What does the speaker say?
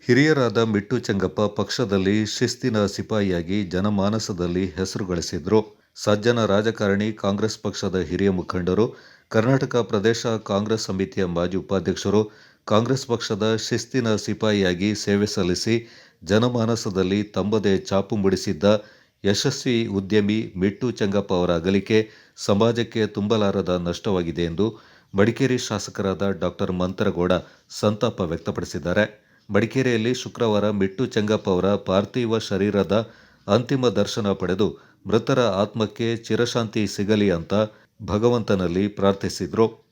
ಹಿರಿಯರಾದ ಮಿಟ್ಟು ಚೆಂಗಪ್ಪ ಪಕ್ಷದಲ್ಲಿ ಶಿಸ್ತಿನ ಸಿಪಾಯಿಯಾಗಿ ಜನಮಾನಸದಲ್ಲಿ ಹೆಸರು ಗಳಿಸಿದ್ರು. ಸಜ್ಜನ ರಾಜಕಾರಣಿ, ಕಾಂಗ್ರೆಸ್ ಪಕ್ಷದ ಹಿರಿಯ ಮುಖಂಡರು, ಕರ್ನಾಟಕ ಪ್ರದೇಶ ಕಾಂಗ್ರೆಸ್ ಸಮಿತಿಯ ಮಾಜಿ ಉಪಾಧ್ಯಕ್ಷರು, ಕಾಂಗ್ರೆಸ್ ಪಕ್ಷದ ಶಿಸ್ತಿನ ಸಿಪಾಯಿಯಾಗಿ ಸೇವೆ ಸಲ್ಲಿಸಿ ಜನಮಾನಸದಲ್ಲಿ ತಮ್ಮದೇ ಛಾಪು ಮೂಡಿಸಿದ್ದ ಯಶಸ್ವಿ ಉದ್ಯಮಿ ಮಿಟ್ಟು ಚೆಂಗಪ್ಪ ಅವರ ಅಗಲಿಕೆ ಸಮಾಜಕ್ಕೆ ತುಂಬಲಾರದ ನಷ್ಟವಾಗಿದೆ ಎಂದು ಮಡಿಕೇರಿ ಶಾಸಕರಾದ ಡಾ ಮಂತರಗೌಡ ಸಂತಾಪ ವ್ಯಕ್ತಪಡಿಸಿದ್ದಾರೆ. ಮಡಿಕೇರಿಯಲ್ಲಿ ಶುಕ್ರವಾರ ಮಿಟ್ಟು ಚೆಂಗಪ್ಪ ಅವರ ಪಾರ್ಥಿವ ಶರೀರದ ಅಂತಿಮ ದರ್ಶನ ಪಡೆದು ಮೃತರ ಆತ್ಮಕ್ಕೆ ಚಿರಶಾಂತಿ ಸಿಗಲಿ ಅಂತ ಭಗವಂತನಲ್ಲಿ ಪ್ರಾರ್ಥಿಸಿದ್ರು.